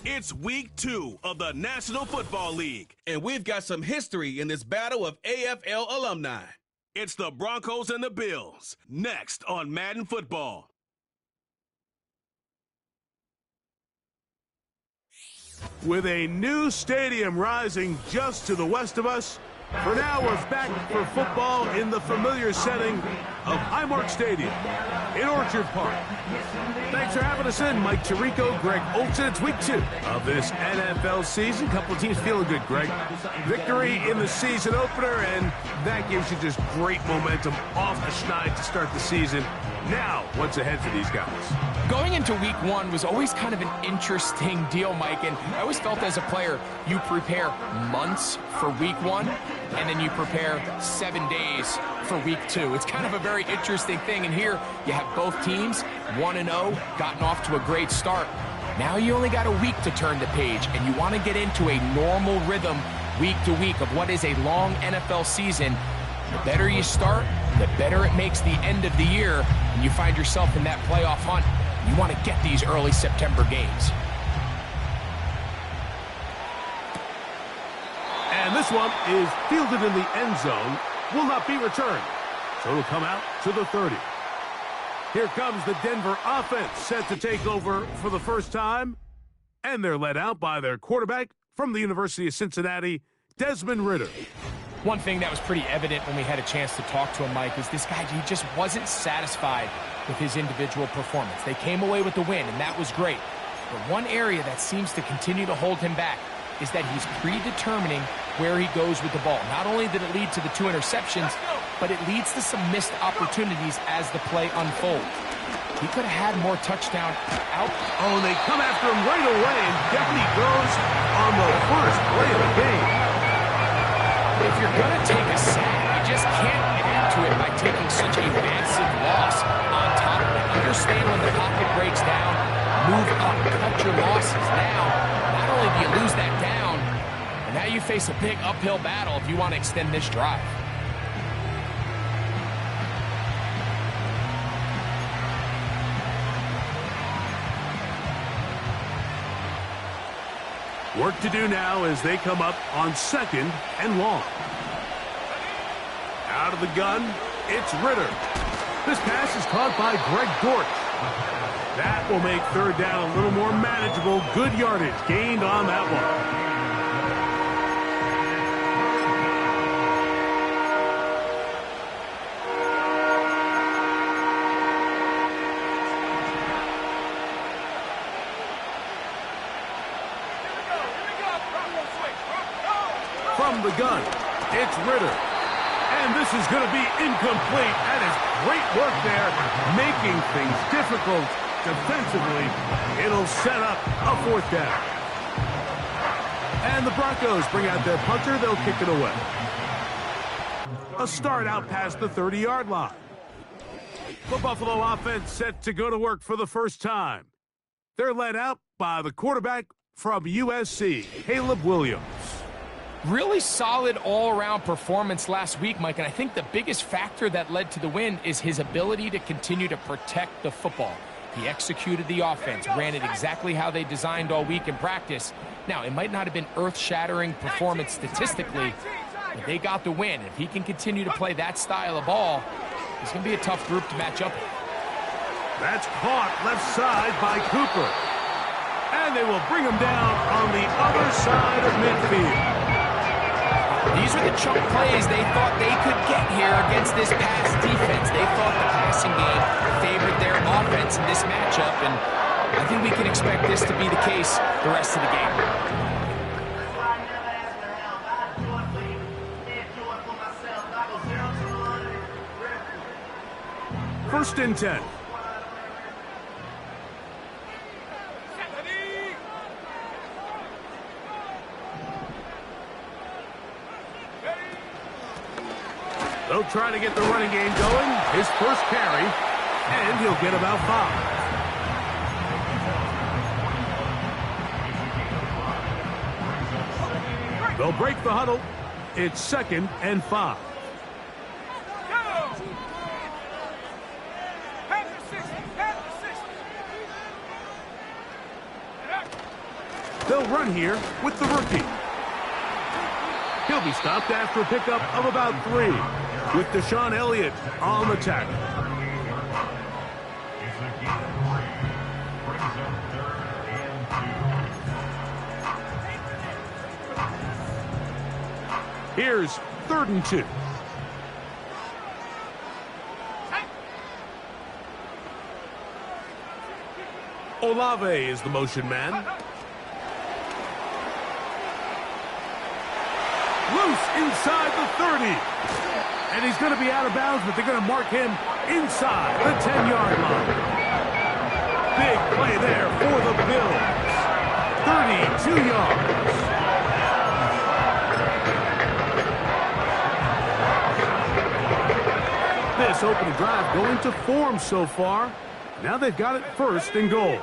It's week 2 of the National Football League, and we've got some history in this battle of AFL alumni. It's the Broncos and the Bills, next on Madden Football. With a new stadium rising just to the west of us, for now we're back for football in the familiar setting of Highmark Stadium in Orchard Park. Thanks for having us in, Mike Tirico, Greg Olson. It's week 2 of this NFL season. Couple of teams feeling good, Greg. Victory in the season opener, and that gives you just great momentum off the schneid to start the season. Now, what's ahead for these guys? Going into week one was always kind of an interesting deal, Mike, and I always felt as a player, you prepare months for week one, and then you prepare 7 days for week two. It's kind of a very interesting thing, and here you have both teams, 1-0, gotten off to a great start. Now you only got a week to turn the page, and you want to get into a normal rhythm week to week of what is a long NFL season. The better you start, the better it makes the end of the year, and you find yourself in that playoff hunt. You want to get these early September games. And this one is fielded in the end zone, will not be returned. So it'll come out to the 30. Here comes the Denver offense set to take over for the first time. And they're led out by their quarterback from the University of Cincinnati, Desmond Ridder. One thing that was pretty evident when we had a chance to talk to him, Mike, is this guy, he just wasn't satisfied with his individual performance. They came away with the win, and that was great. But one area that seems to continue to hold him back is that he's predetermining where he goes with the ball. Not only did it lead to the 2 interceptions, but it leads to some missed opportunities as the play unfolds. He could have had more touchdown out. Oh, they come after him right away, and down he goes on the first play of the game. If you're going to take a sack, you just can't add to it by taking such a massive loss on top of it. Understand when the pocket breaks down, move up, cut your losses. Now, not only do you lose that down, but now you face a big uphill battle if you want to extend this drive. Work to do now as they come up on 2nd and long. Out of the gun, it's Ridder. This pass is caught by Greg Dortch. That will make 3rd down a little more manageable. Good yardage gained on that one. From the gun, it's Ridder. And this is going to be incomplete. That is great work there, making things difficult defensively. It'll set up a 4th down. And the Broncos bring out their punter. They'll kick it away. A start out past the 30-yard line. The Buffalo offense set to go to work for the first time. They're led out by the quarterback from USC, Caleb Williams. Really solid all-around performance last week, Mike, and I think the biggest factor that led to the win is his ability to continue to protect the football. He executed the offense, ran it exactly how they designed all week in practice. Now, it might not have been earth-shattering performance statistically, but they got the win. If he can continue to play that style of ball, it's going to be a tough group to match up with. That's caught left side by Cooper. And they will bring him down on the other side of midfield. These are the chunk plays they thought they could get here against this pass defense. They thought the passing game favored their offense in this matchup, and I think we can expect this to be the case the rest of the game. 1st and 10. They'll try to get the running game going. His first carry, and he'll get about 5. They'll break the huddle. It's 2nd and 5. They'll run here with the rookie. He'll be stopped after a pickup of about 3. With Deshaun Elliott on the tackle. Here's 3rd and 2. Olave is the motion man. loose inside the 30. And he's going to be out of bounds, but they're going to mark him inside the 10-yard line. Big play there for the Bills. 32 yards. This opening drive going to form so far. Now they've got it first and goal.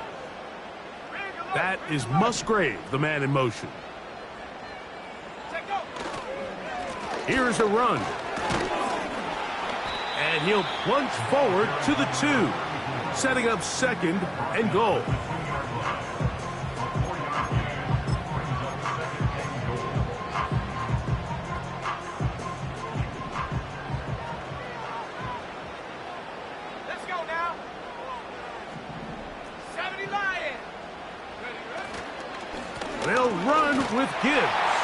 That is Musgrave, the man in motion. Here's a run. And he'll plunge forward to the 2, setting up second and goal. Let's go now. 70 Lions. They'll run with Gibbs.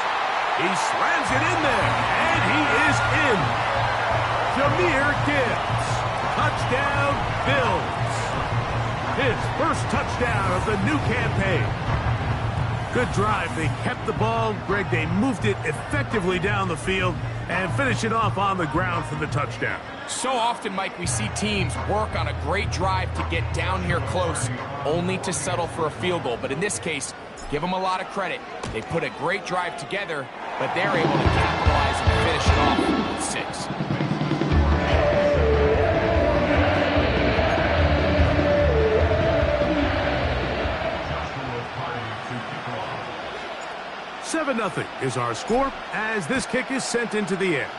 He slams it in there, and he is in. Jahmyr Gibbs. Touchdown, Bills. His first touchdown of the new campaign. Good drive. They kept the ball. Greg, they moved it effectively down the field and finish it off on the ground for the touchdown. So often, Mike, we see teams work on a great drive to get down here close, only to settle for a field goal. But in this case, give them a lot of credit. They put a great drive together, but they're able to capitalize and finish it off with 6. 7-0 is our score as this kick is sent into the air.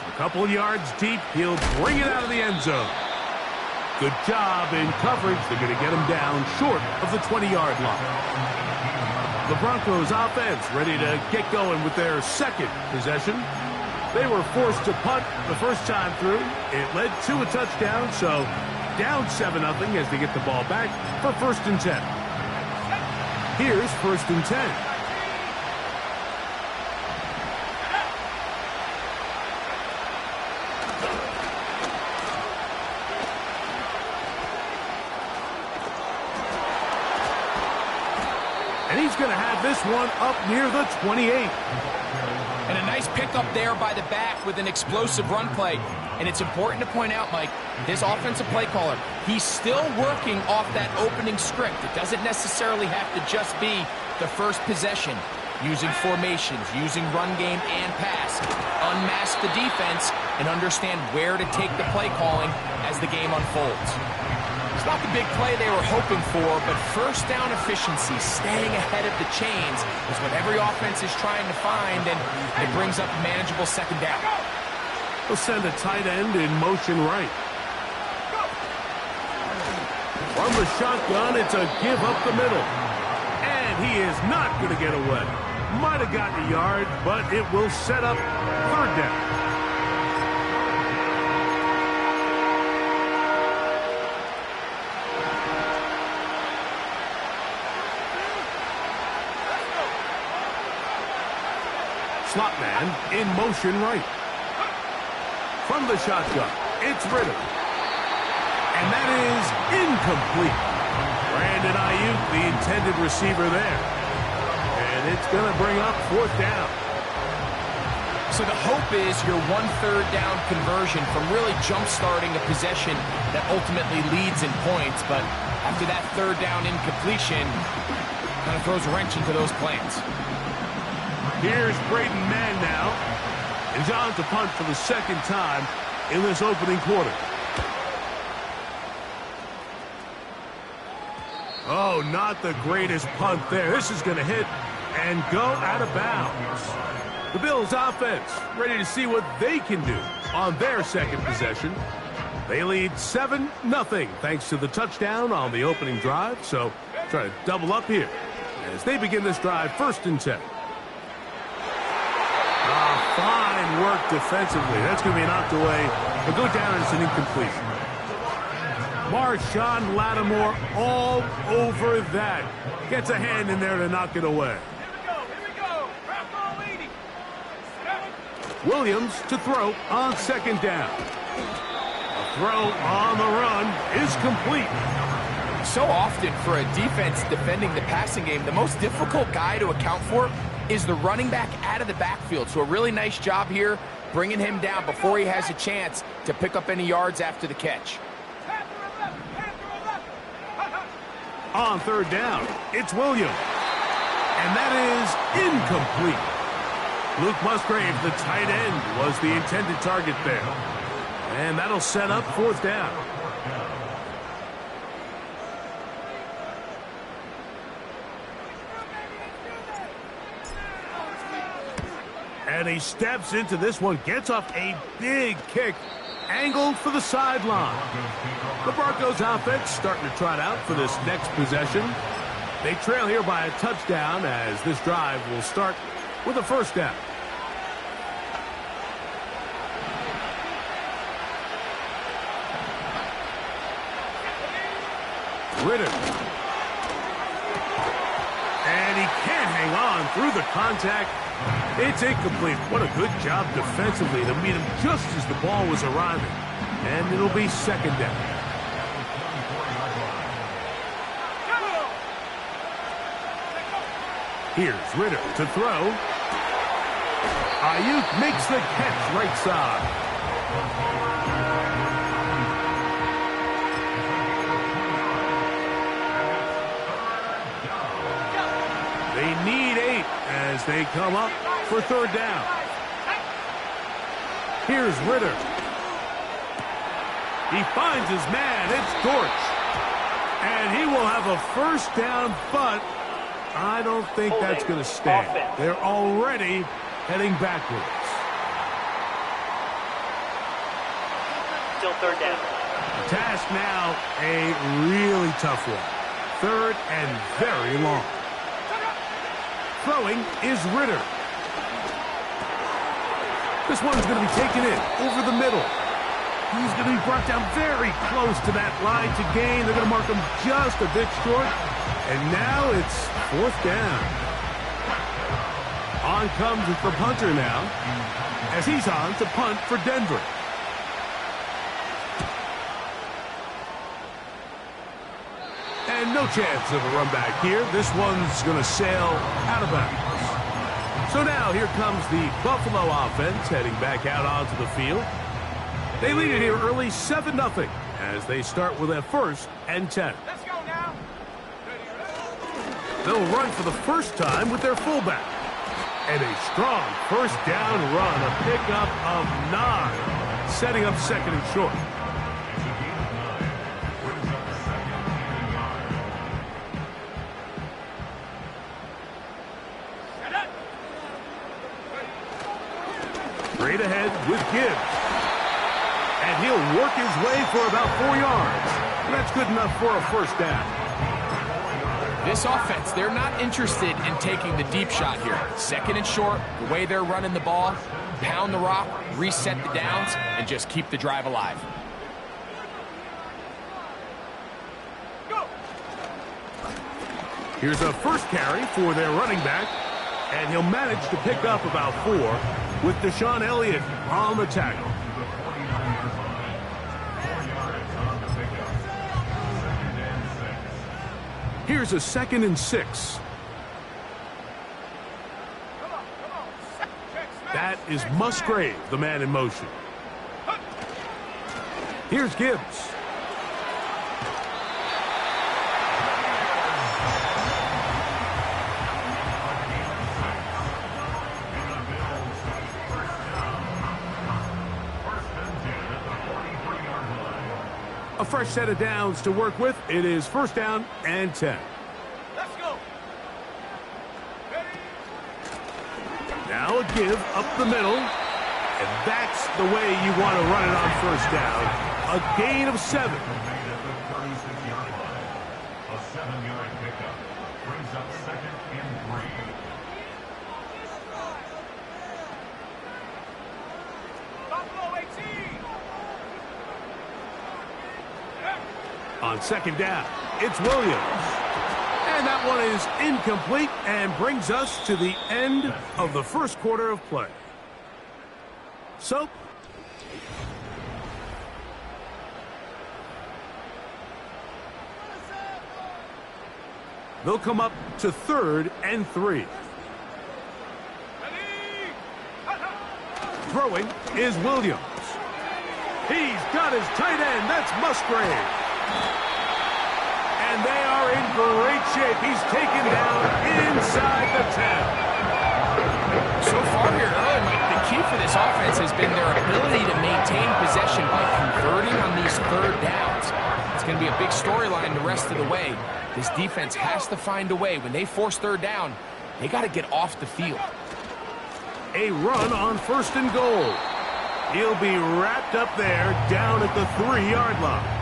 A couple yards deep, he'll bring it out of the end zone. Good job in coverage. They're going to get him down short of the 20-yard line. The Broncos offense ready to get going with their second possession. They were forced to punt the first time through. It led to a touchdown, so down 7-0 as they get the ball back for 1st and 10. Here's 1st and 10. And he's going to have this one up near the 28. And a nice pickup there by the back with an explosive run play. And it's important to point out, Mike, this offensive play caller, he's still working off that opening script. It doesn't necessarily have to just be the first possession. Using formations, using run game and pass. Unmask the defense and understand where to take the play calling as the game unfolds. It's not the big play they were hoping for, but first down efficiency, staying ahead of the chains, is what every offense is trying to find, and it brings up a manageable 2nd down. We'll send a tight end in motion right. From the shotgun, it's a give up the middle. And he is not going to get away. Might have gotten a yard, but it will set up 3rd down. Slot man in motion right. From the shotgun, it's Ritter. And that is incomplete. Brandon Ayuk, the intended receiver there. And it's going to bring up 4th down. So the hope is your 1/3 down conversion from really jump-starting a possession that ultimately leads in points. But after that 3rd down incompletion, kind of throws a wrench into those plans. Here's Braden Mann now. He's on to punt for the 2nd time in this opening quarter. Oh, not the greatest punt there. This is going to hit and go out of bounds. The Bills offense ready to see what they can do on their 2nd possession. They lead 7-0 thanks to the touchdown on the opening drive. So try to double up here as they begin this drive 1st and 10. Fine work defensively. That's going to be knocked away. But go down as an incompletion. Marshawn Lattimore all over that. Gets a hand in there to knock it away. Here we go. Williams to throw on 2nd down. A throw on the run is complete. So often for a defense defending the passing game, the most difficult guy to account for is the running back out of the backfield. So a really nice job here, bringing him down before he has a chance to pick up any yards after the catch. On third down, it's Williams. And that is incomplete. Luke Musgrave, the tight end, was the intended target there. And that'll set up fourth down. And he steps into this one, gets off a big kick, angled for the sideline. The Broncos offense starting to trot out for this next possession. They trail here by a touchdown as this drive will start with a first down. Ritter. And he can't hang on through the contact. It's incomplete. What a good job defensively to meet him just as the ball was arriving. And it'll be second down. Here's Ritter to throw. Ayuk makes the catch right side. They need 8 as they come up for third down. Here's Ritter. He finds his man. It's Dortch. And he will have a first down, but I don't think that's going to stand. They're already heading backwards. Still third down. The task now, a really tough one. Third and very long. Throwing is Ritter. This one's going to be taken in over the middle. He's going to be brought down very close to that line to gain. They're going to mark him just a bit short. And now it's fourth down. On comes the punter now, as he's on to punt for Denver. And no chance of a run back here. This one's going to sail out of bounds. So now here comes the Buffalo offense heading back out onto the field. They lead it here early 7-0 as they start with a first and 10. Let's go now. They'll run for the first time with their fullback. And a strong first down run, a pickup of 9, setting up second and short. Straight ahead with Gibbs. And he'll work his way for about 4 yards. That's good enough for a first down. This offense, they're not interested in taking the deep shot here. Second and short, the way they're running the ball, pound the rock, reset the downs, and just keep the drive alive. Go. Here's a first carry for their running back, and he'll manage to pick up about 4 with Deshaun Elliott on the tackle. Here's a 2nd and 6. That is Musgrave, the man in motion. Here's Gibbs. A fresh set of downs to work with. It is first down and 10. Let's go. Now a give up the middle. And that's the way you want to run it on first down. A gain of 7. A 7-yard pickup brings up second and 3. Buffalo 18. On second down, it's Williams. And that one is incomplete and brings us to the end of the first quarter of play. So, They'll come up to 3rd and 3. Throwing is Williams. He's got his tight end. That's Musgrave. And they are in great shape. He's taken down inside the 10. So far here early, Mike, the key for this offense has been their ability to maintain possession by converting on these 3rd downs. It's going to be a big storyline the rest of the way. This defense has to find a way. When they force 3rd down, they got to get off the field. A run on 1st and goal. He'll be wrapped up there down at the 3-yard line.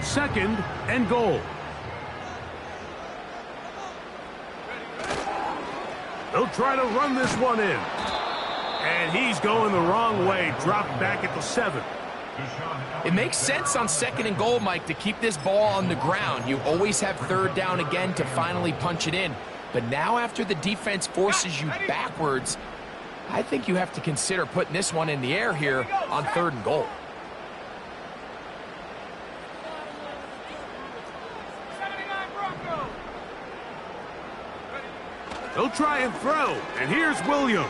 Second and goal. They'll try to run this one in. And he's going the wrong way. Dropped back at the 7. It makes sense on 2nd and goal, Mike, to keep this ball on the ground. You always have 3rd down again to finally punch it in. But now after the defense forces you backwards, I think you have to consider putting this one in the air here on 3rd and goal. They'll try and throw, and here's Williams.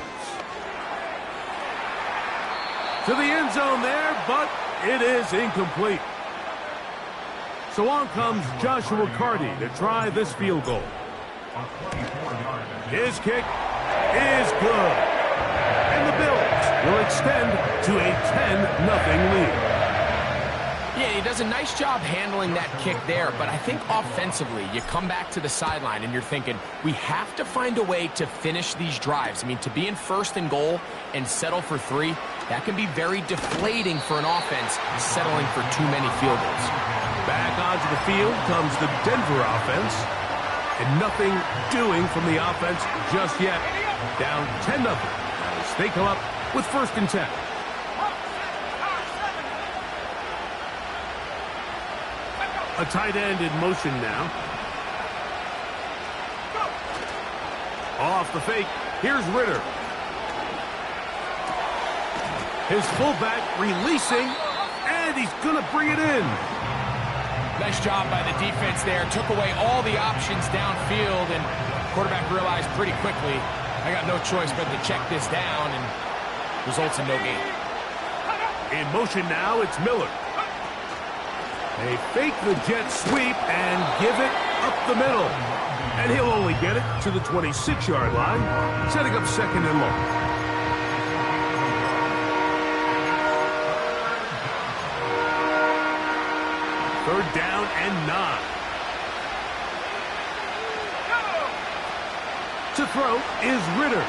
To the end zone there, but it is incomplete. So on comes Joshua Carty to try this field goal. His kick is good. And the Bills will extend to a 10-0 lead. Yeah, he does a nice job handling that kick there, but I think offensively, you come back to the sideline and you're thinking, we have to find a way to finish these drives. I mean, to be in 1st and goal and settle for 3, that can be very deflating for an offense settling for too many field goals. Back onto the field comes the Denver offense, and nothing doing from the offense just yet. Down 10-0 as they come up with 1st and 10. A tight end in motion now. Off the fake, here's Ritter. His fullback releasing, and he's going to bring it in. Nice job by the defense there. Took away all the options downfield, and quarterback realized pretty quickly, I got no choice but to check this down, and results in no gain. In motion now, it's Miller. They fake the jet sweep and give it up the middle. And he'll only get it to the 26-yard line, setting up 2nd and long. Third down and 9. To throw is Ritter.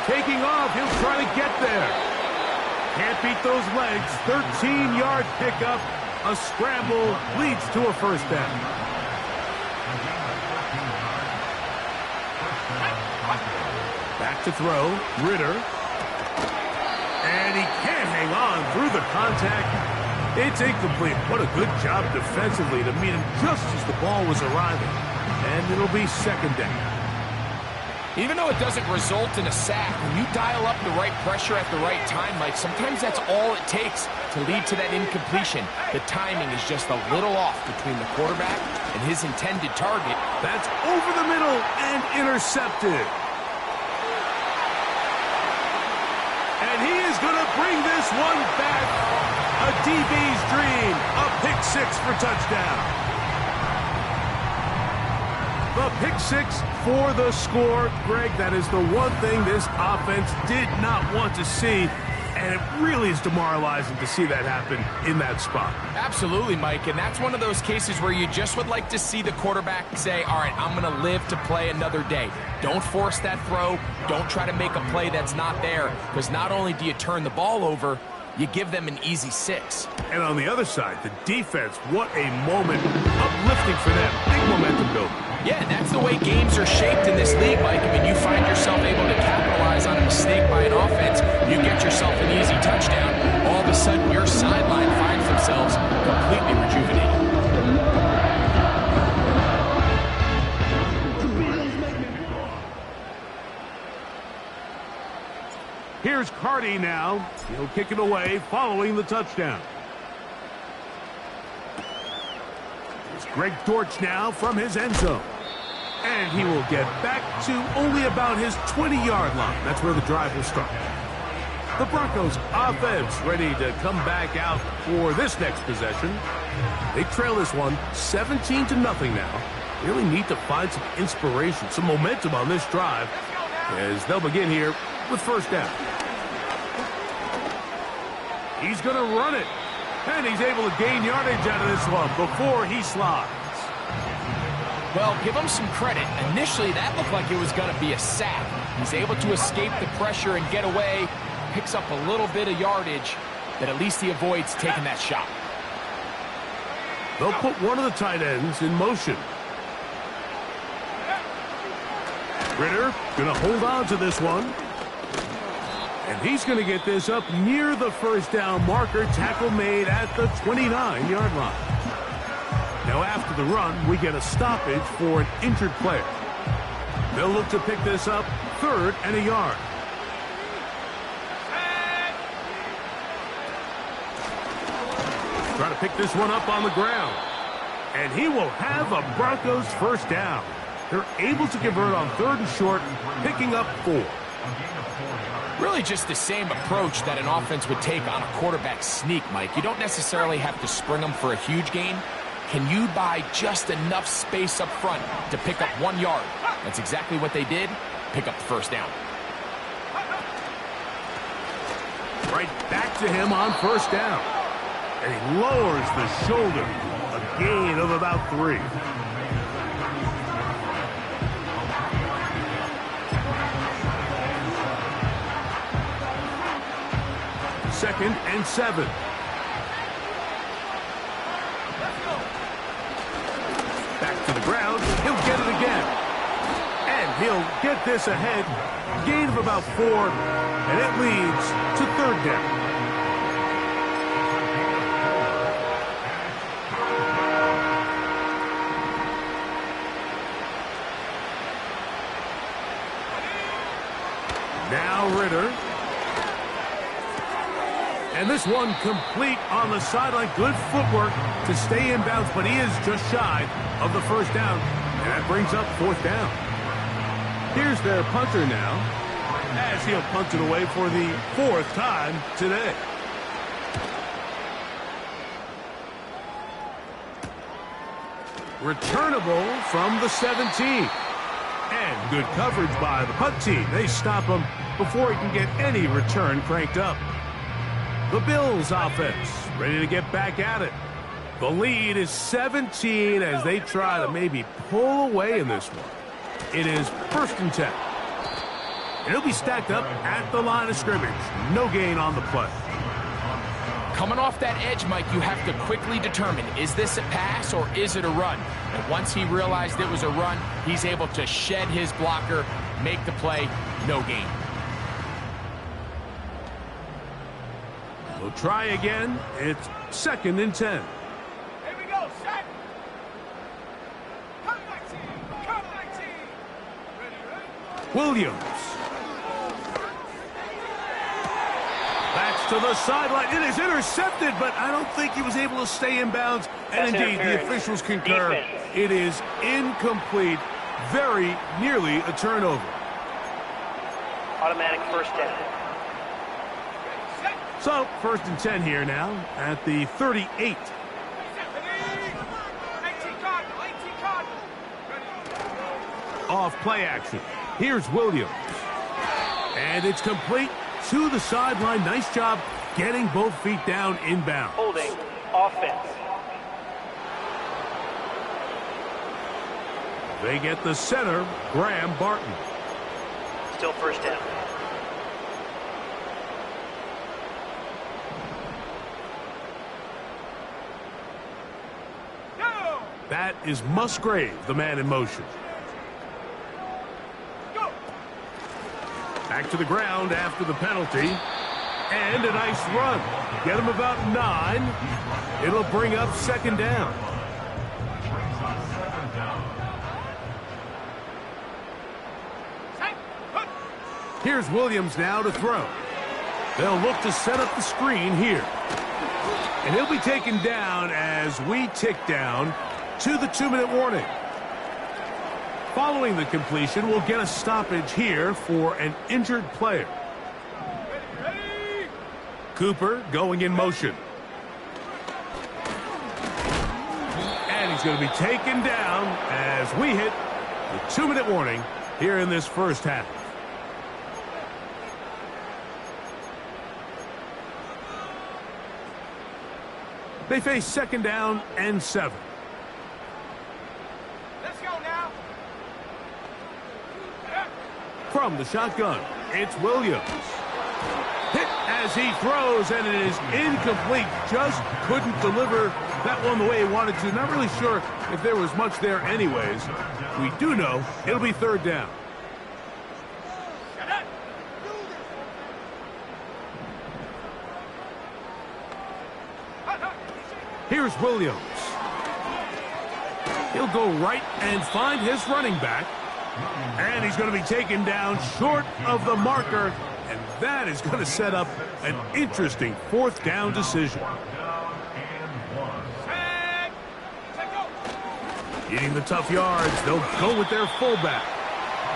Taking off, he'll try to get there. Can't beat those legs. 13-yard pickup. A scramble leads to a 1st down. Back to throw. Ritter. And he can't hang on through the contact. It's incomplete. What a good job defensively to meet him just as the ball was arriving. And it'll be 2nd down. Even though it doesn't result in a sack, when you dial up the right pressure at the right time, Mike, sometimes that's all it takes to lead to that incompletion. The timing is just a little off between the quarterback and his intended target. That's over the middle and intercepted. And he is going to bring this one back. A DB's dream. A pick 6 for touchdown. The pick 6 for the score. Greg, that is the one thing this offense did not want to see, and it really is demoralizing to see that happen in that spot. Absolutely, Mike, and that's one of those cases where you just would like to see the quarterback say, all right, I'm going to live to play another day. Don't force that throw. Don't try to make a play that's not there, because not only do you turn the ball over, you give them an easy 6. And on the other side, the defense, what a moment. Uplifting for them. Big momentum building. Yeah, that's the way games are shaped in this league, Mike. I mean, you find yourself able to capitalize on a mistake by an offense, you get yourself an easy touchdown, all of a sudden your sideline finds themselves completely Here's Carty now. He'll kick it away following the touchdown. It's Greg Dortch now from his end zone. And he will get back to only about his 20-yard line. That's where the drive will start. The Broncos offense ready to come back out for this next possession. They trail this one 17-0 now. Really need to find some inspiration, some momentum on this drive as they'll begin here with first down. He's going to run it. And he's able to gain yardage out of this one before he slides. Well, give him some credit. Initially, that looked like it was going to be a sack. He's able to escape the pressure and get away. Picks up a little bit of yardage, but at least he avoids taking that shot. They'll put one of the tight ends in motion. Ritter going to hold on to this one. And he's going to get this up near the first down marker. Tackle made at the 29-yard line. Now after the run, we get a stoppage for an injured player. They'll look to pick this up 3rd and a yard. Try to pick this one up on the ground. And he will have a Broncos first down. They're able to convert on 3rd and short, picking up 4. Really just the same approach that an offense would take on a quarterback sneak, Mike. You don't necessarily have to spring them for a huge gain. Can you buy just enough space up front to pick up 1 yard? That's exactly what they did. Pick up the first down. Right back to him on first down. And he lowers the shoulder. A gain of about 3. Second and 7. Back to the ground. He'll get it again. And he'll get this ahead. Gain of about 4. And it leads to 3rd down. Now Ritter. And this one complete on the sideline. Good footwork to stay in bounds, but he is just shy of the first down. And that brings up 4th down. Here's their punter now, as he'll punt it away for the 4th time today. Returnable from the 17. And good coverage by the punt team. They stop him before he can get any return cranked up. The Bills offense ready to get back at it. The lead is 17 as they try to maybe pull away in this one. It is 1st and 10. It'll be stacked up at the line of scrimmage. No gain on the play. Coming off that edge, Mike, you have to quickly determine, is this a pass or is it a run? And once he realized it was a run, he's able to shed his blocker, make the play, no gain. We'll try again. It's 2nd and 10. Here we go, set. Come 19. Come 19. Ready. Williams. That's to the sideline. It is intercepted, but I don't think he was able to stay in bounds. And indeed, the officials concur. It is incomplete. Very nearly a turnover. Automatic first down. So, 1st and 10 here now at the 38. 18 Cardinal. 18 Cardinal. Ready. Off play action. Here's Williams. And it's complete to the sideline. Nice job getting both feet down inbound. Holding offense. They get the center, Graham Barton. Still first down. That is Musgrave, the man in motion. Go. Back to the ground after the penalty. And a nice run. Get him about 9. It'll bring up 2nd down. Here's Williams now to throw. They'll look to set up the screen here. And he'll be taken down as we tick down to the 2-minute warning. Following the completion, we'll get a stoppage here for an injured player. Cooper going in motion. And he's going to be taken down as we hit the 2-minute warning here in this first half. They face 2nd down and 7. Let's go now. From the shotgun, it's Williams. Hit as he throws, and it is incomplete. Just couldn't deliver that one the way he wanted to. Not really sure if there was much there anyways. We do know it'll be 3rd down. Here's Williams. He'll go right and find his running back. And he's going to be taken down short of the marker. And that is going to set up an interesting 4th down decision. Eating the tough yards, they'll go with their fullback.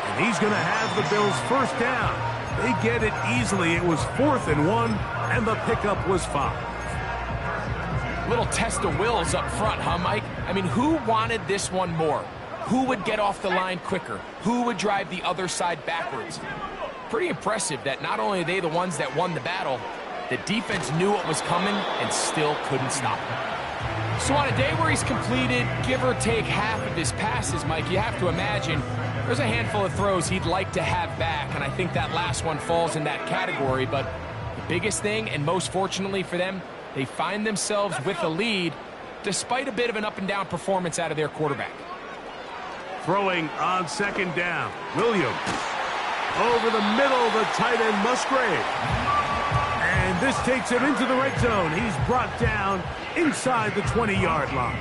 And he's going to have the Bills 1st down. They get it easily. It was 4th and 1, and the pickup was 5. Little test of wills up front, huh, Mike? I mean, who wanted this one more? Who would get off the line quicker? Who would drive the other side backwards? Pretty impressive that not only are they the ones that won the battle, the defense knew what was coming and still couldn't stop it. So on a day where he's completed, give or take half of his passes, Mike, you have to imagine there's a handful of throws he'd like to have back, and I think that last one falls in that category. But the biggest thing, and most fortunately for them, they find themselves with a lead despite a bit of an up-and-down performance out of their quarterback. Throwing on 2nd down, Williams. Over the middle, the tight end Musgrave. And this takes him into the red zone. He's brought down inside the 20-yard line.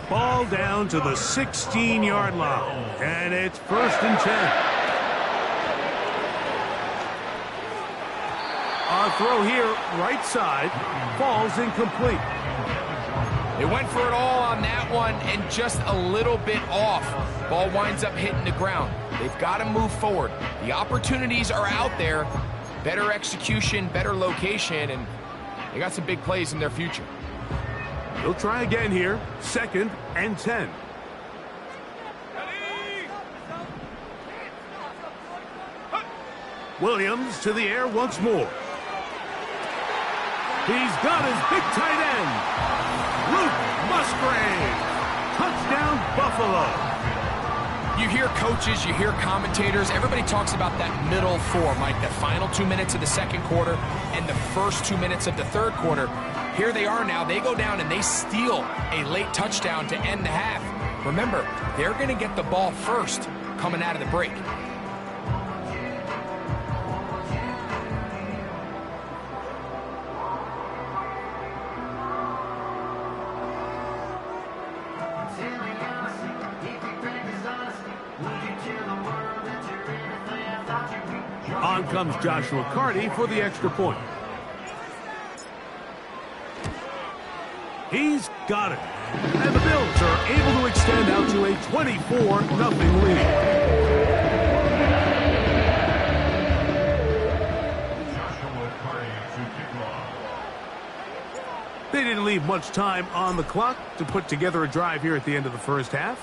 Ball down to the 16-yard line. And it's 1st and 10. Our throw here, right side, falls incomplete. They went for it all on that one and just a little bit off. Ball winds up hitting the ground. They've got to move forward. The opportunities are out there. Better execution, better location, and they got some big plays in their future. They'll try again here. 2nd and 10. Williams to the air once more. He's got his big tight end, Luke Musgrave. Touchdown, Buffalo. You hear coaches, you hear commentators, everybody talks about that middle 4, Mike, the final 2 minutes of the 2nd quarter and the first 2 minutes of the 3rd quarter. Here they are now. They go down and they steal a late touchdown to end the half. Remember, they're going to get the ball first coming out of the break. On comes Joshua Carty for the extra point. He's got it. And the Bills are able to extend out to a 24-0 lead. Joshua Carty to kick off. They didn't leave much time on the clock to put together a drive here at the end of the first half.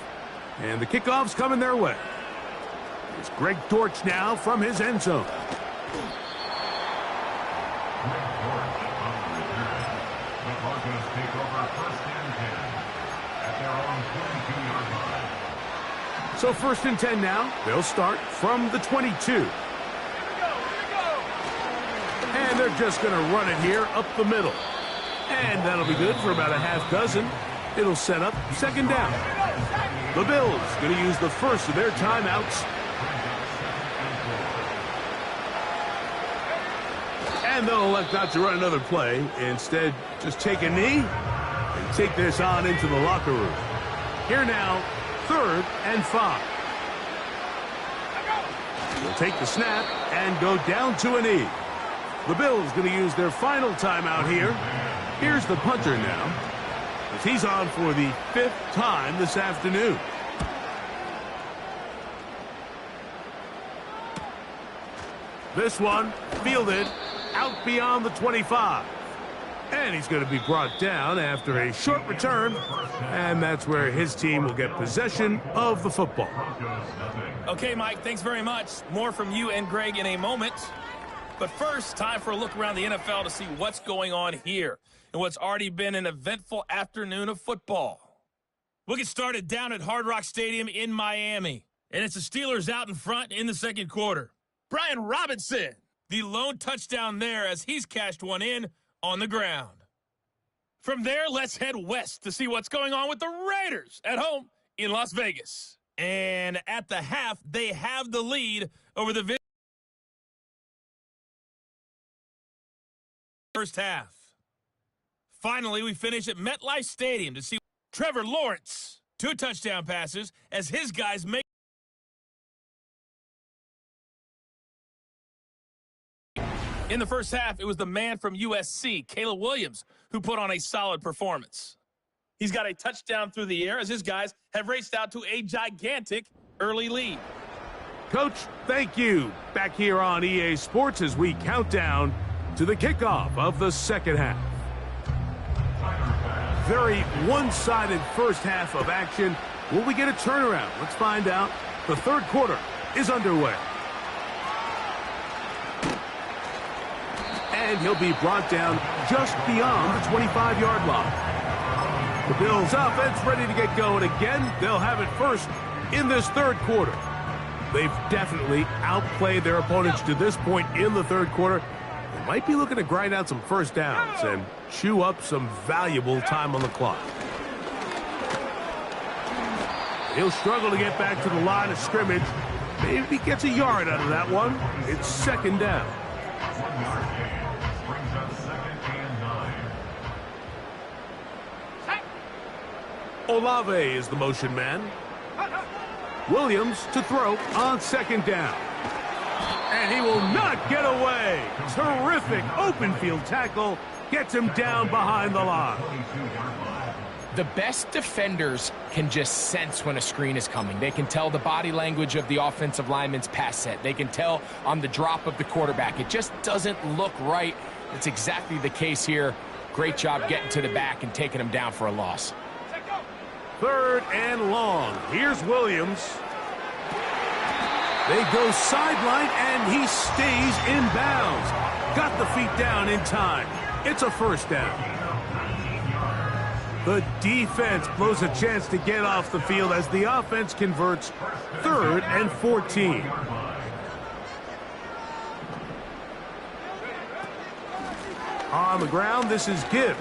And the kickoff's coming their way. It's Greg Dortch now from his end zone. Greg Dortch on the return. The Broncos take over 1st and 10 at their own 22-yard line. So 1st and 10 now. They'll start from the 22. And they're just going to run it here up the middle. And that'll be good for about a half dozen. It'll set up 2nd down. The Bills going to use the first of their timeouts. And they'll elect not to run another play. Instead, just take a knee and take this on into the locker room. Here now, 3rd and 5. They'll take the snap and go down to a knee. The Bills going to use their final timeout here. Here's the punter now, as he's on for the 5th time this afternoon. This one fielded out beyond the 25. And he's going to be brought down after a short return. And that's where his team will get possession of the football. Okay, Mike, thanks very much. More from you and Greg in a moment. But first, time for a look around the NFL to see what's going on here and what's already been an eventful afternoon of football. We'll get started down at Hard Rock Stadium in Miami. And it's the Steelers out in front in the second quarter. Brian Robinson, the lone touchdown there as he's cashed one in on the ground. From there, let's head west to see what's going on with the Raiders at home in Las Vegas. And at the half, they have the lead over the first half. Finally, we finish at MetLife Stadium to see Trevor Lawrence, 2 touchdown passes as his guys make. In the first half, it was the man from USC, Caleb Williams, who put on a solid performance. He's got a touchdown through the air as his guys have raced out to a gigantic early lead. Coach, thank you. Back here on EA Sports as we count down to the kickoff of the second half. Very one-sided first half of action. Will we get a turnaround? Let's find out. The third quarter is underway. And he'll be brought down just beyond the 25-yard line. The Bills offense ready to get going again. They'll have it first in this third quarter. They've definitely outplayed their opponents to this point in the third quarter. They might be looking to grind out some first downs and chew up some valuable time on the clock. He'll struggle to get back to the line of scrimmage. Maybe gets a yard out of that one. It's second down. 1-yard gain brings up 2nd and 9. Olave is the motion man. Williams to throw on second down. And he will not get away. Terrific open field tackle. Gets him down behind the line. 22-yard line. The best defenders can just sense when a screen is coming. They can tell the body language of the offensive lineman's pass set. They can tell on the drop of the quarterback. It just doesn't look right. It's exactly the case here. Great job getting to the back and taking him down for a loss. Third and long. Here's Williams. They go sideline, and he stays in bounds. Got the feet down in time. It's a first down. The defense blows a chance to get off the field as the offense converts 3rd and 14. On the ground, this is Gibbs.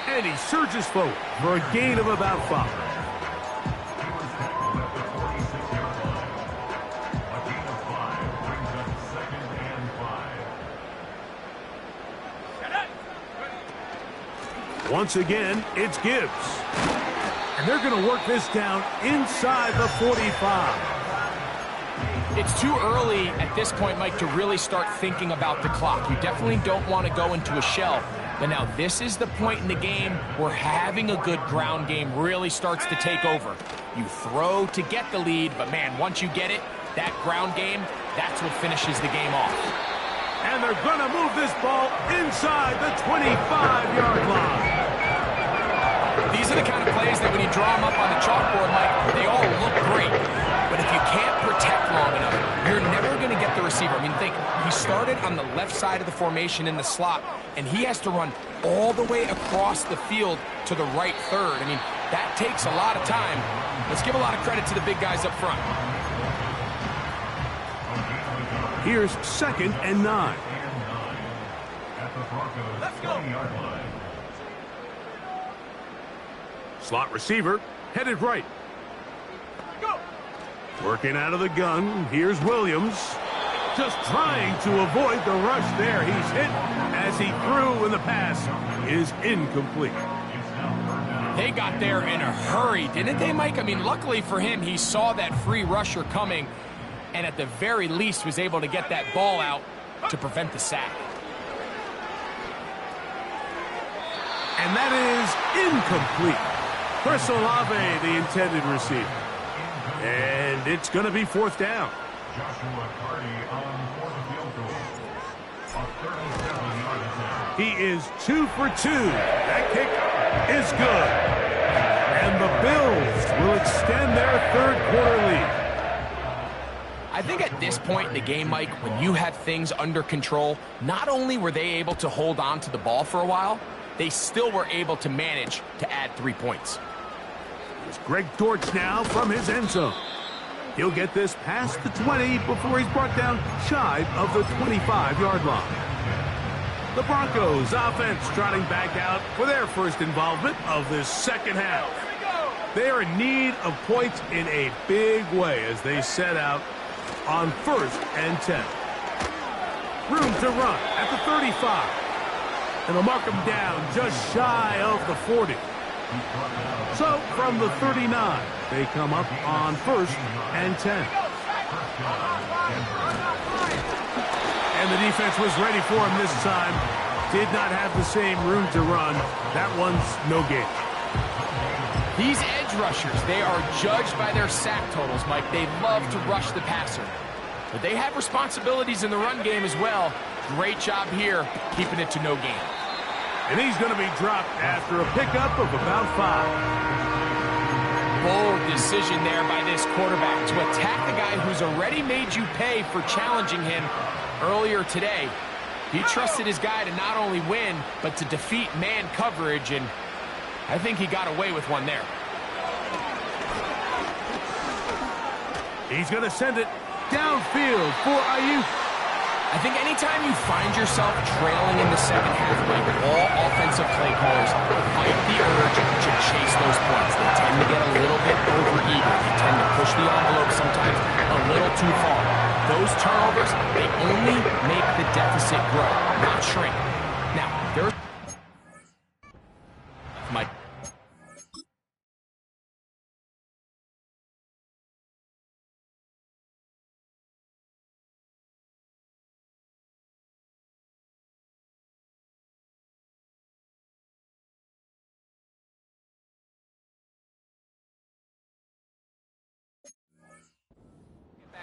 And he surges forward for a gain of about 5. Once again, it's Gibbs. And they're going to work this down inside the 45. It's too early at this point, Mike, to really start thinking about the clock. You definitely don't want to go into a shell. But now this is the point in the game where having a good ground game really starts to take over. You throw to get the lead, but man, once you get it, that ground game, that's what finishes the game off. And they're going to move this ball inside the 25-yard line. These are the kind of plays that when you draw them up on the chalkboard, Mike, they all look great. But if you can't protect long enough, you're never going to get the receiver. I mean, think, he started on the left side of the formation in the slot, and he has to run all the way across the field to the right third. I mean, that takes a lot of time. Let's give a lot of credit to the big guys up front. Here's 2nd and 9. At the Broncos 20-yard line. Slot receiver headed right. Working out of the gun. Here's Williams. Just trying to avoid the rush there. He's hit as he threw, and the pass is incomplete. They got there in a hurry, didn't they, Mike? I mean, luckily for him, he saw that free rusher coming, and at the very least was able to get that ball out to prevent the sack. And that is incomplete. Chris Olave, the intended receiver. And it's going to be fourth down. Joshua Carty on for the field goal. A 37-yard attempt. He is 2 for 2. That kick is good. And the Bills will extend their third quarter lead. I think at this point in the game, Mike, when you have things under control, not only were they able to hold on to the ball for a while, they still were able to manage to add 3 points. It's Greg Dortch now from his end zone. He'll get this past the 20 before he's brought down shy of the 25-yard line. The Broncos offense trotting back out for their first involvement of this second half. They are in need of points in a big way as they set out on 1st and 10. Room to run at the 35. And they'll mark him down just shy of the 40. So from the 39, they come up on 1st and 10. And the defense was ready for him this time. Did not have the same room to run. That one's no gain. These edge rushers, they are judged by their sack totals, Mike. They love to rush the passer. But they have responsibilities in the run game as well. Great job here, keeping it to no gain. And he's going to be dropped after a pickup of about 5. Bold decision there by this quarterback to attack the guy who's already made you pay for challenging him earlier today. He trusted his guy to not only win, but to defeat man coverage, and I think he got away with one there. He's going to send it downfield for Ayuk. I think anytime you find yourself trailing in the second half, like all offensive play callers fight the urge to chase those points. They tend to get a little bit overeager. They tend to push the envelope sometimes a little too far. Those turnovers, they only make the deficit grow, not shrink. Now, there's my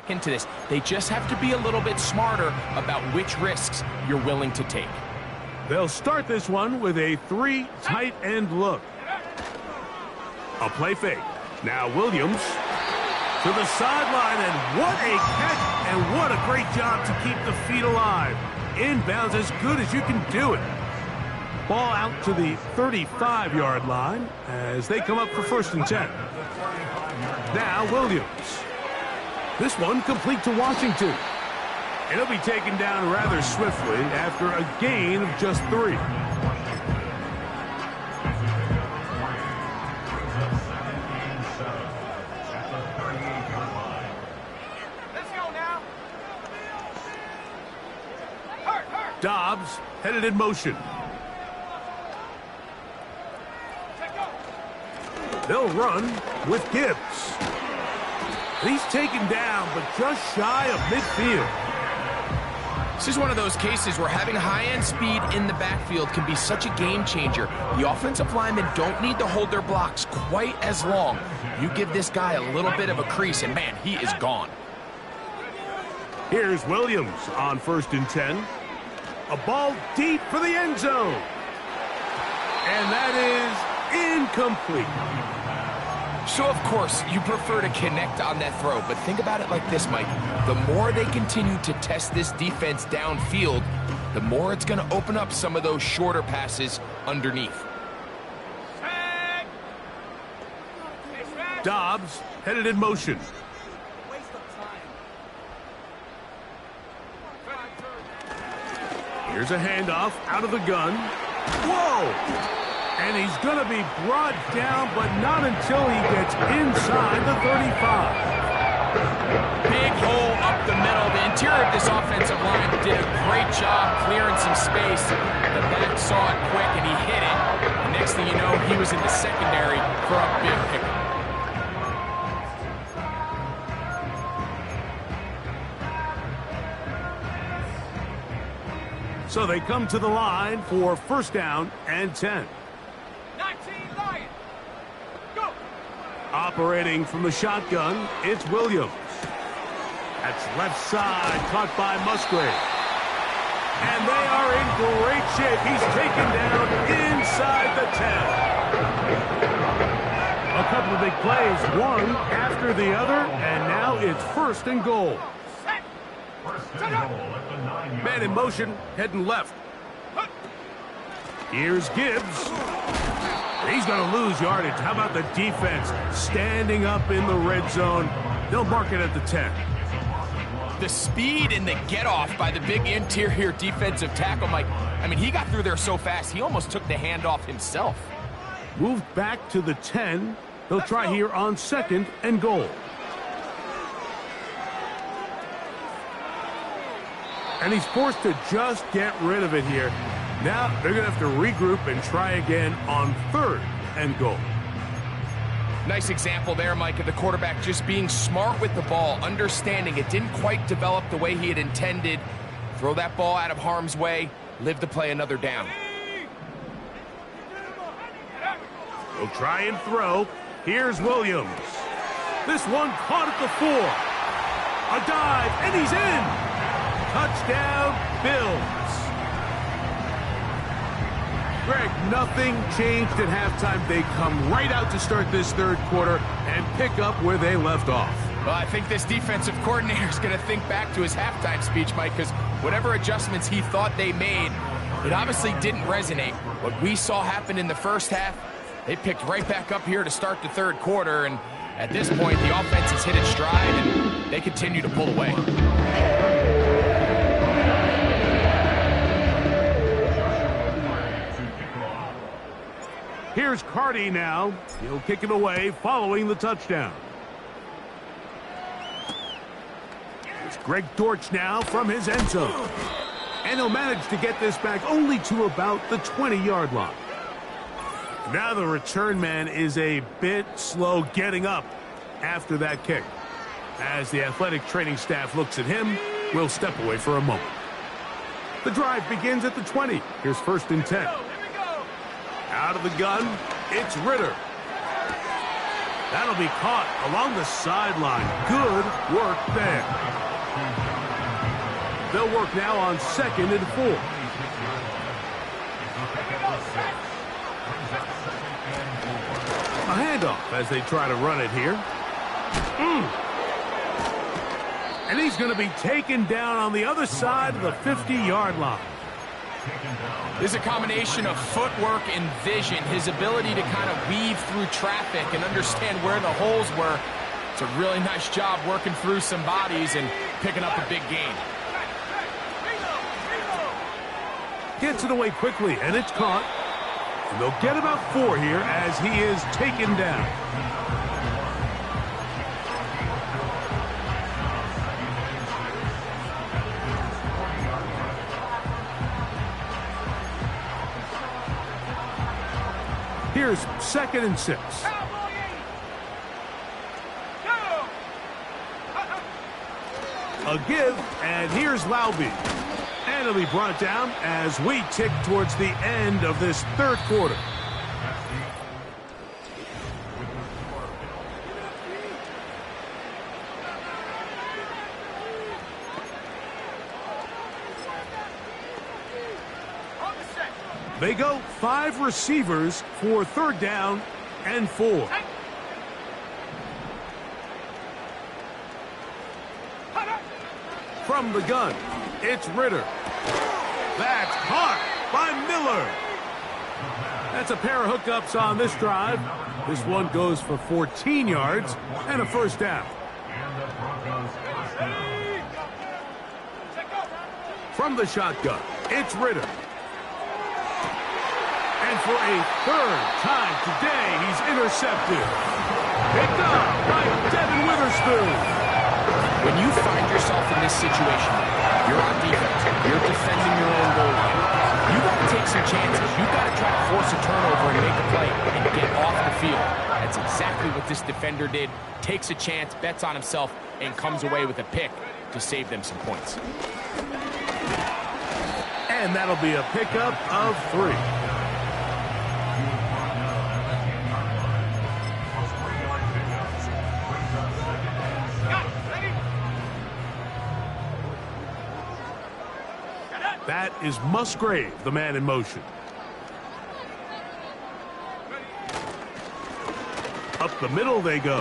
into this. They just have to be a little bit smarter about which risks you're willing to take. They'll start this one with a 3 tight end look. A play fake. Now Williams to the sideline, and what a catch, and what a great job to keep the feet alive. Inbounds as good as you can do it. Ball out to the 35-yard line as they come up for 1st and 10. Now Williams. This one complete to Washington. And he'll be taken down rather swiftly after a gain of just 3. Let's go now. Dobbs headed in motion. They'll run with Gibbs. He's taken down, but just shy of midfield. This is one of those cases where having high-end speed in the backfield can be such a game changer. The offensive linemen don't need to hold their blocks quite as long. You give this guy a little bit of a crease, and man, he is gone. Here's Williams on 1st and 10. A ball deep for the end zone. And that is incomplete. So, of course, you prefer to connect on that throw, but think about it like this, Mike. The more they continue to test this defense downfield, the more it's going to open up some of those shorter passes underneath. Dobbs headed in motion. Here's a handoff out of the gun. Whoa! And he's going to be brought down, but not until he gets inside the 35. Big hole up the middle. The interior of this offensive line did a great job clearing some space. The back saw it quick, and he hit it. The next thing you know, he was in the secondary for a big pickup. So they come to the line for first down and 10. 19 Lions. Go. Operating from the shotgun, it's Williams. That's left side, caught by Musgrave. And they are in great shape. He's taken down inside the 10. A couple of big plays, one after the other, and now it's first and goal. Man in motion, heading left. Here's Gibbs. He's going to lose yardage. How about the defense standing up in the red zone? They'll mark it at the 10. The speed and the get-off by the big interior defensive tackle, Mike. I mean, he got through there so fast, he almost took the handoff himself. Moved back to the 10. They'll try here on second and goal. And he's forced to just get rid of it here. Now they're going to have to regroup and try again on third and goal. Nice example there, Mike, of the quarterback just being smart with the ball, understanding it didn't quite develop the way he had intended. Throw that ball out of harm's way, live to play another down. They'll try and throw. Here's Williams. This one caught at the 4. A dive, and he's in. Touchdown, Bills. Greg, nothing changed at halftime. They come right out to start this third quarter and pick up where they left off. Well, I think this defensive coordinator is going to think back to his halftime speech, Mike, because whatever adjustments he thought they made, it obviously didn't resonate. What we saw happen in the first half, they picked right back up here to start the third quarter, and at this point, the offense has hit its stride, and they continue to pull away. Here's Carty now. He'll kick it away following the touchdown. It's Greg Dortch now from his end zone. And he'll manage to get this back only to about the 20-yard line. Now the return man is a bit slow getting up after that kick. As the athletic training staff looks at him, we'll step away for a moment. The drive begins at the 20. Here's first and 10. Out of the gun, it's Ritter. That'll be caught along the sideline. Good work there. They'll work now on second and 4. A handoff as they try to run it here. And he's going to be taken down on the other side of the 50-yard line. This is a combination of footwork and vision, his ability to kind of weave through traffic and understand where the holes were. It's a really nice job working through some bodies and picking up a big gain. Gets it away quickly, and it's caught. And they'll get about 4 here as he is taken down. Here's second and 6. A give, and here's Laube. And it'll be brought down as we tick towards the end of this third quarter. They go 5 receivers for third down and 4. From the gun, it's Ritter. That's caught by Miller. That's a pair of hookups on this drive. This one goes for 14 yards and a first down. From the shotgun, it's Ritter. And for a third time today, he's intercepted. Picked up by Devin Witherspoon. When you find yourself in this situation, you're on defense, you're defending your own goal line. You got to take some chances. You got to try to force a turnover and make a play and get off the field. That's exactly what this defender did. Takes a chance, bets on himself, and comes away with a pick to save them some points. And that'll be a pickup of 3. That is Musgrave, the man in motion. Up the middle they go.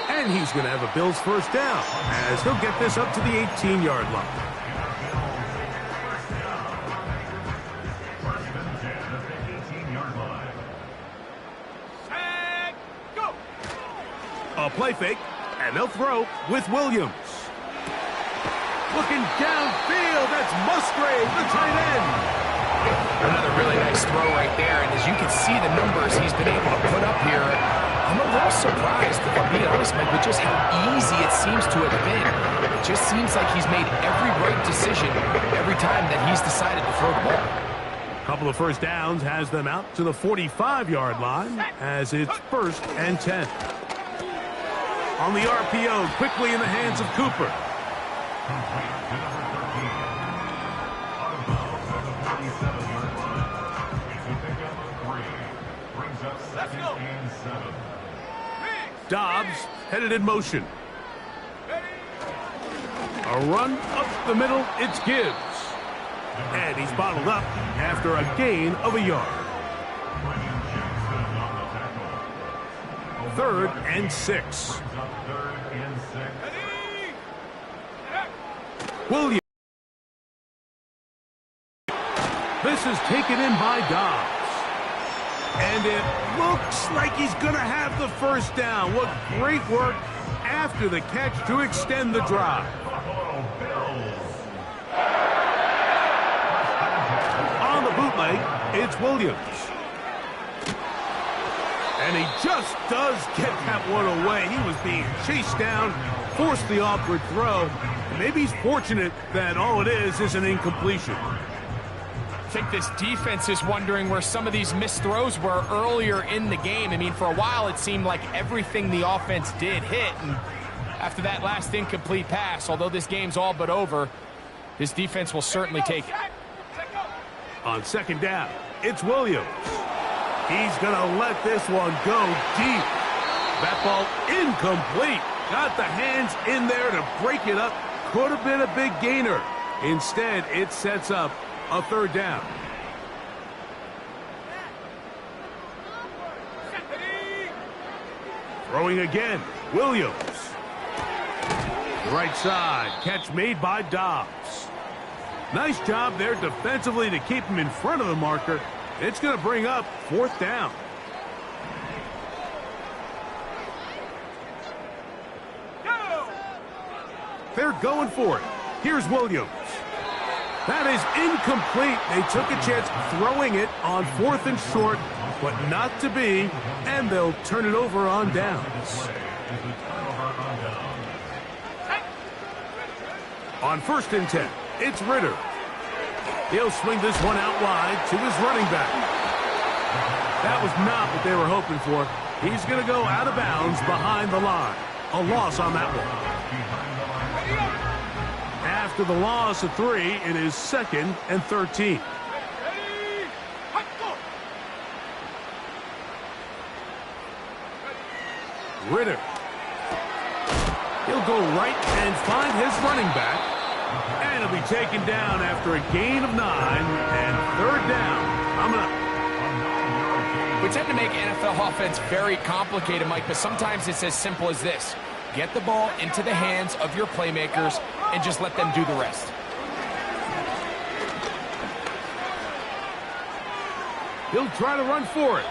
And he's going to have a Bills first down as he'll get this up to the 18-yard line. A play fake, and they'll throw with Williams. Looking downfield, that's Musgrave, the tight end. Another really nice throw right there, and as you can see the numbers he's been able to put up here, I'm a little surprised, if I'm being honest, Mike, with just how easy it seems to have been. It just seems like he's made every right decision every time that he's decided to throw the ball. Couple of first downs has them out to the 45-yard line as it's 1st and 10. On the RPO, quickly in the hands of Cooper. Dobbs headed in motion. A run up the middle, it's Gibbs. And he's bottled up after a gain of a yard. 3rd and 6. Williams. This is taken in by Dobbs. And it looks like he's going to have the first down. What great work after the catch to extend the drive. On the bootleg, it's Williams. And he just does get that one away. He was being chased down, forced the awkward throw. Maybe he's fortunate that all it is an incompletion. I think this defense is wondering where some of these missed throws were earlier in the game. I mean, for a while it seemed like everything the offense did hit, and after that last incomplete pass, although this game's all but over, this defense will certainly take it. On 2nd down, it's Williams. He's going to let this one go deep. That ball incomplete. Got the hands in there to break it up. Could have been a big gainer. Instead, it sets up a 3rd down. Throwing again, Williams. Right side, catch made by Dobbs. Nice job there defensively to keep him in front of the marker. It's going to bring up 4th down. They're going for it. Here's Williams. That is incomplete. They took a chance throwing it on 4th and short, but not to be, and they'll turn it over on downs. On 1st and 10, it's Ritter. He'll swing this one out wide to his running back. That was not what they were hoping for. He's going to go out of bounds behind the line. A loss on that one. After the loss of 3, it is 2nd and 13. Ritter. He'll go right and find his running back. And he'll be taken down after a gain of 9 and 3rd down. Coming up. We tend to make NFL offense very complicated, Mike, but sometimes it's as simple as this. Get the ball into the hands of your playmakers and just let them do the rest. He'll try to run for it.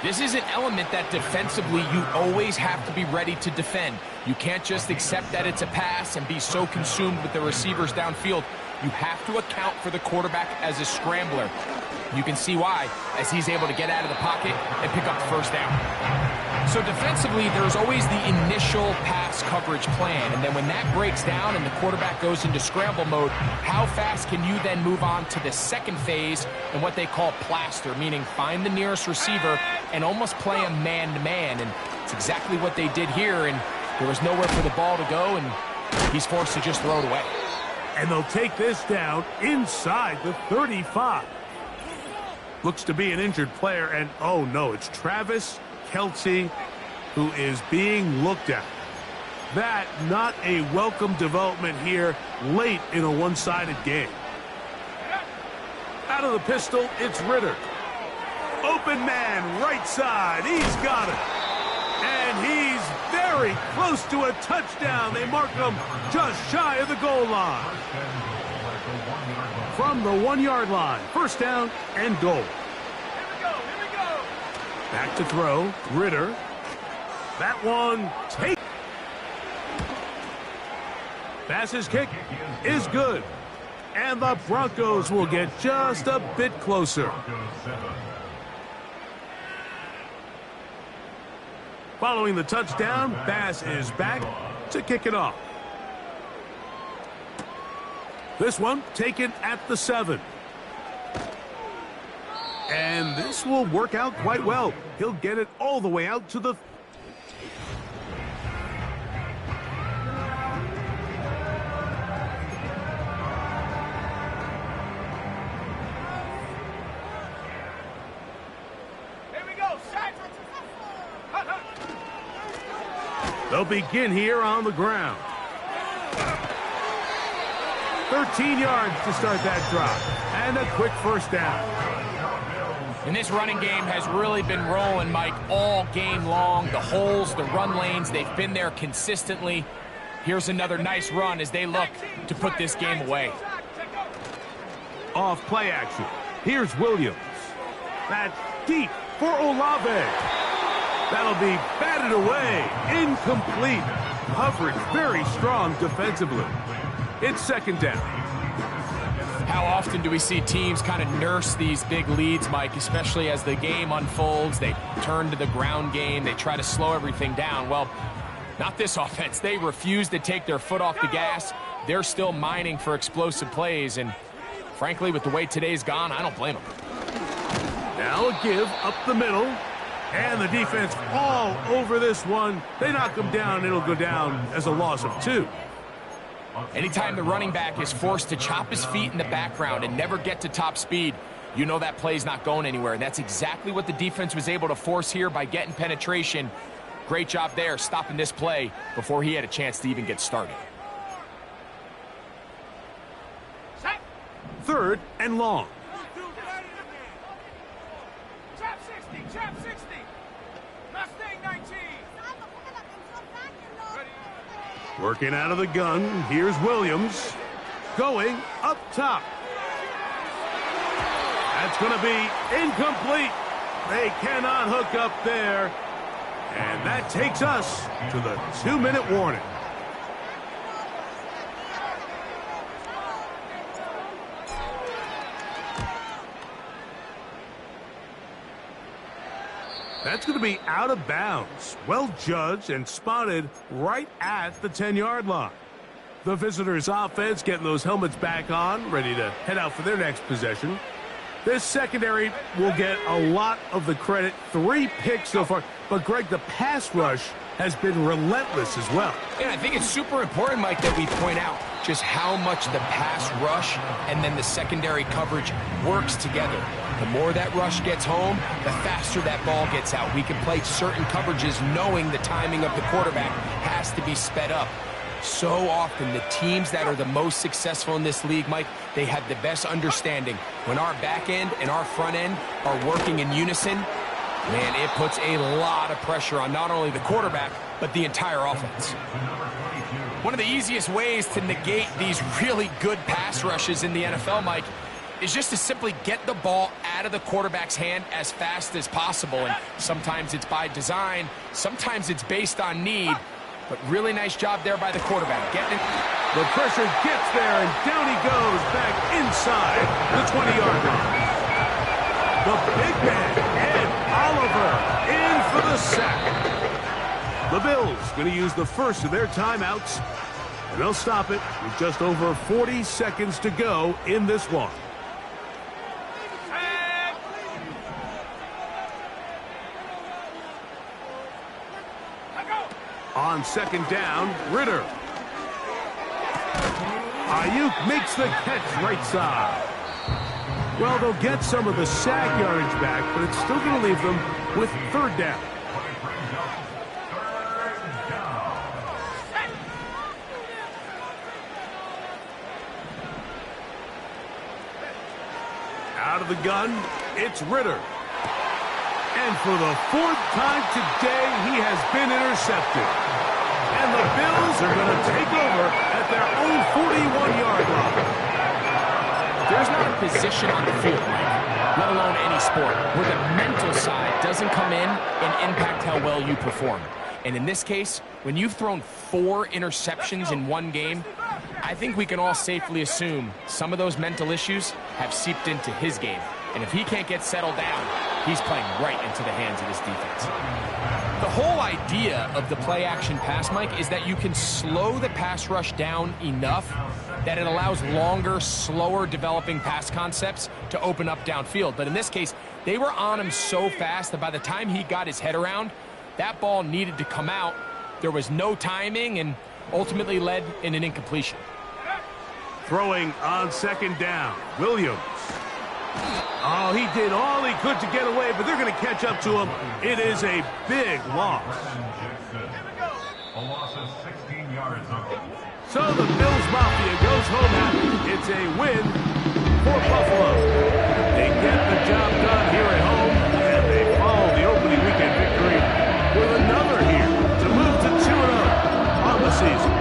This is an element that defensively you always have to be ready to defend. You can't just accept that it's a pass and be so consumed with the receivers downfield. You have to account for the quarterback as a scrambler. You can see why, as he's able to get out of the pocket and pick up the first down. So defensively, there's always the initial pass coverage plan, and then when that breaks down and the quarterback goes into scramble mode, how fast can you then move on to the second phase and what they call plaster, meaning find the nearest receiver and almost play a man-to-man, and it's exactly what they did here, and there was nowhere for the ball to go, and he's forced to just throw it away. And they'll take this down inside the 35. Looks to be an injured player, and oh no, it's Travis Kelce who is being looked at. That not a welcome development here late in a one-sided game. Out of the pistol, it's Ritter. Open man, right side. He's got it. And he's very close to a touchdown. They mark him just shy of the goal line. From the 1 yard line, first down and goal. Here we go. Back to throw, Ritter. That one take. Pass's kick is good. And the Broncos will get just a bit closer. Following the touchdown, Bass is back to kick it off. This one taken at the 7. And this will work out quite well. He'll get it all the way out to the... They'll begin here on the ground. 13 yards to start that drop. And a quick first down. And this running game has really been rolling, Mike, all game long. The holes, the run lanes, they've been there consistently. Here's another nice run as they look to put this game away. Off play action. Here's Williams. That's deep for Olave. That'll be batted away. Incomplete. Coverage very strong defensively. It's second down. How often do we see teams kind of nurse these big leads, Mike, especially as the game unfolds? They turn to the ground game. They try to slow everything down. Well, not this offense. They refuse to take their foot off the gas. They're still mining for explosive plays. And frankly, with the way today's gone, I don't blame them. Now a give up the middle. And the defense all over this one. They knock him down. It'll go down as a loss of 2. Anytime the running back is forced to chop his feet in the background and never get to top speed, you know that play's not going anywhere. And that's exactly what the defense was able to force here by getting penetration. Great job there, stopping this play before he had a chance to even get started. Third and long. Trap 60. Mustang 19. Working out of the gun. Here's Williams. Going up top. That's going to be incomplete. They cannot hook up there. And that takes us to the 2-minute warning. That's going to be out of bounds. Well judged and spotted right at the 10-yard line. The visitors' offense getting those helmets back on, ready to head out for their next possession. This secondary will get a lot of the credit. 3 picks so far. But, Greg, the pass rush has been relentless as well. And I think it's super important, Mike, that we point out just how much the pass rush and then the secondary coverage works together. The more that rush gets home, the faster that ball gets out. We can play certain coverages knowing the timing of the quarterback has to be sped up. So often, the teams that are the most successful in this league, Mike, they have the best understanding. When our back end and our front end are working in unison, man, it puts a lot of pressure on not only the quarterback, but the entire offense. One of the easiest ways to negate these really good pass rushes in the NFL, Mike, is just to simply get the ball out of the quarterback's hand as fast as possible. And sometimes it's by design, sometimes it's based on need, but really nice job there by the quarterback. Getting it. The pressure gets there, and down he goes back inside the 20-yard line. The big man, Ed Oliver, in for the sack. The Bills going to use the first of their timeouts, and they'll stop it with just over 40 seconds to go in this one. On second down, Ritter. Ayuk makes the catch right side. Well, they'll get some of the sack yardage back, but it's still going to leave them with third down. Out of the gun, it's Ritter. And for the fourth time today, he has been intercepted. And the Bills are going to take over at their own 41-yard line. There's not a position on the field, Mike, let alone any sport, where the mental side doesn't come in and impact how well you perform. And in this case, when you've thrown 4 interceptions in one game, I think we can all safely assume some of those mental issues have seeped into his game. And if he can't get settled down, he's playing right into the hands of this defense. The whole idea of the play-action pass, Mike, is that you can slow the pass rush down enough that it allows longer, slower developing pass concepts to open up downfield. But in this case, they were on him so fast that by the time he got his head around, that ball needed to come out. There was no timing and ultimately led in an incompletion. Throwing on second down, Williams. Oh, he did all he could to get away, but they're going to catch up to him. It is a big loss. A loss of 16 yards. So the Bills Mafia goes home happy. It's a win for Buffalo. They get the job done here at home, and they follow the opening weekend victory with another here to move to 2-0 on the season.